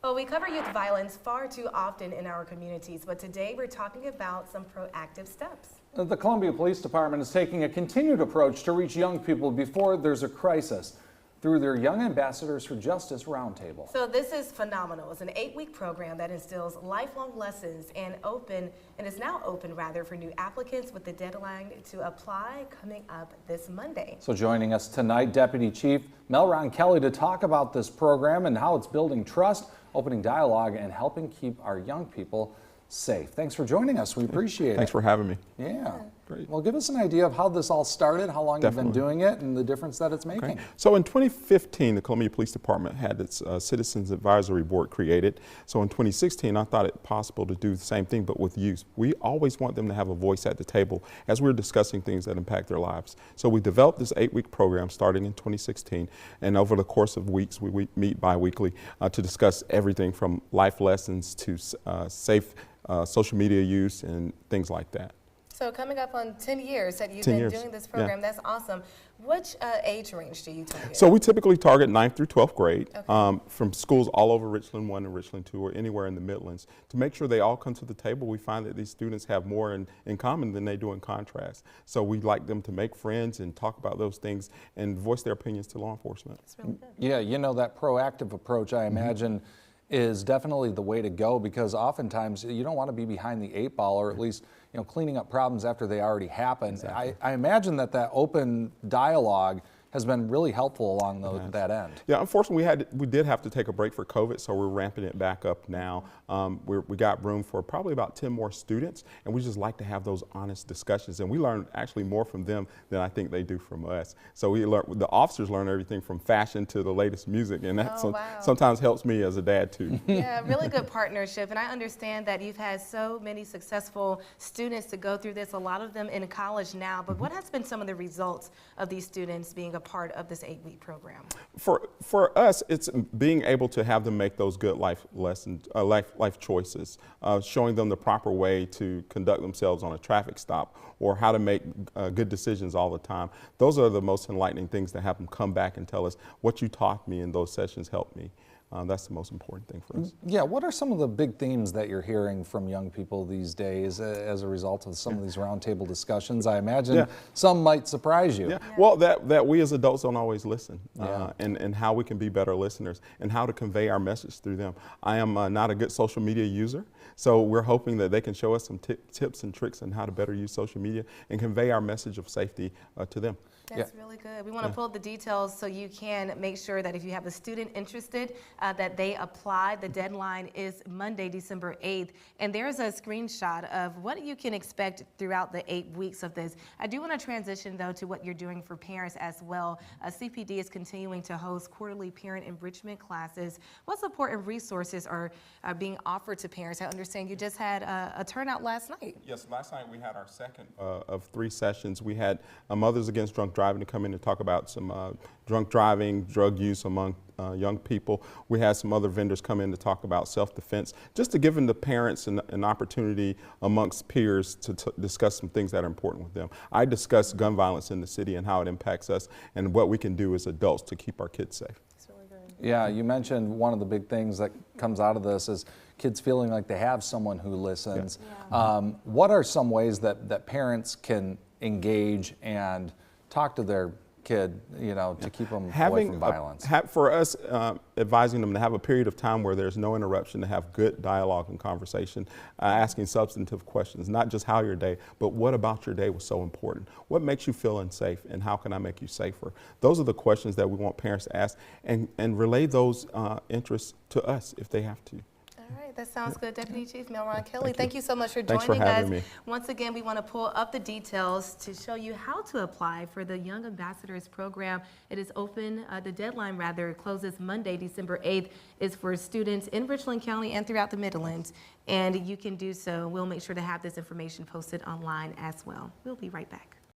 Well, we cover youth violence far too often in our communities, but today we're talking about some proactive steps. The Columbia Police Department is taking a continued approach to reach young people before there's a crisis through their Young Ambassadors for Justice Roundtable. So this is phenomenal. It's an 8-week program that instills lifelong lessons and is now open for new applicants with the deadline to apply coming up this Monday. So joining us tonight, Deputy Chief Melron Kelly, to talk about this program and how it's building trust, opening dialogue, and helping keep our young people safe. Thanks for joining us. We appreciate it. Thanks for having me. Yeah. Great. Well, give us an idea of how this all started, how long you've been doing it, and the difference that it's making. Okay. So in 2015, the Columbia Police Department had its Citizens Advisory Board created. So in 2016, I thought it possible to do the same thing, but with youth. We always want them to have a voice at the table as we're discussing things that impact their lives. So we developed this 8-week program starting in 2016, and over the course of weeks, we meet bi-weekly to discuss everything from life lessons to safe social media use and things like that. So coming up on 10 years that you've been doing this program, that's awesome. Which age range do you target? So we typically target 9th through 12th grade Okay. From schools all over Richland 1 and Richland 2 or anywhere in the Midlands. To make sure they all come to the table, we find that these students have more in common than they do in contrast. So we like them to make friends and talk about those things and voice their opinions to law enforcement. That's really good. Yeah, you know, that proactive approach, I imagine, is definitely the way to go, because oftentimes you don't want to be behind the 8 ball, or at least, you know, cleaning up problems after they already happened. Exactly. I imagine that open dialogue has been really helpful along that end. Yeah, unfortunately, we did have to take a break for COVID, so we're ramping it back up now. We got room for probably about 10 more students, and we just like to have those honest discussions. And we learn actually more from them than I think they do from us. So the officers learn everything from fashion to the latest music, and that sometimes helps me as a dad too. Yeah, really good partnership. And I understand that you've had so many successful students to go through this, a lot of them in college now. But what has been some of the results of these students being a part of this 8-week program? For us, it's being able to have them make those good life lessons, life choices, showing them the proper way to conduct themselves on a traffic stop, or how to make good decisions all the time. Those are the most enlightening things, to have them come back and tell us, what you taught me in those sessions helped me. That's the most important thing for us. Yeah, what are some of the big themes that you're hearing from young people these days as a result of some of these roundtable discussions? I imagine some might surprise you. Yeah. Well, that we as adults don't always listen, and how we can be better listeners and how to convey our message through them. I am not a good social media user, so we're hoping that they can show us some tips and tricks on how to better use social media and convey our message of safety to them. That's really good. We want to pull up the details so you can make sure that if you have a student interested, that they apply. The deadline is Monday, December 8th. And there's a screenshot of what you can expect throughout the 8 weeks of this. I do want to transition, though, to what you're doing for parents as well. CPD is continuing to host quarterly parent enrichment classes. What support and resources are being offered to parents? I understand you just had a turnout last night. Yes, last night we had our second of 3 sessions. We had Mothers Against Drunk Driving to come in and talk about some drunk driving, drug use among young people. We had some other vendors come in to talk about self-defense, just to give the parents an opportunity amongst peers to discuss some things that are important with them. I discussed gun violence in the city and how it impacts us and what we can do as adults to keep our kids safe. That's really good. Yeah, you mentioned one of the big things that comes out of this is kids feeling like they have someone who listens. Yeah. What are some ways that parents can engage and talk to their kid, you know, to keep them away from violence? For us, advising them to have a period of time where there's no interruption, to have good dialogue and conversation, asking substantive questions, not just how your day, but what about your day was so important? What makes you feel unsafe, and how can I make you safer? Those are the questions that we want parents to ask, and relay those interests to us if they have to. All right, that sounds good. Deputy Chief Melron Kelly, thank you so much for Thanks joining for having us. Me. Once again, we want to pull up the details to show you how to apply for the Young Ambassadors program. It is open, the deadline closes Monday, December 8th, is for students in Richland County and throughout the Midlands. And you can do so. We'll make sure to have this information posted online as well. We'll be right back.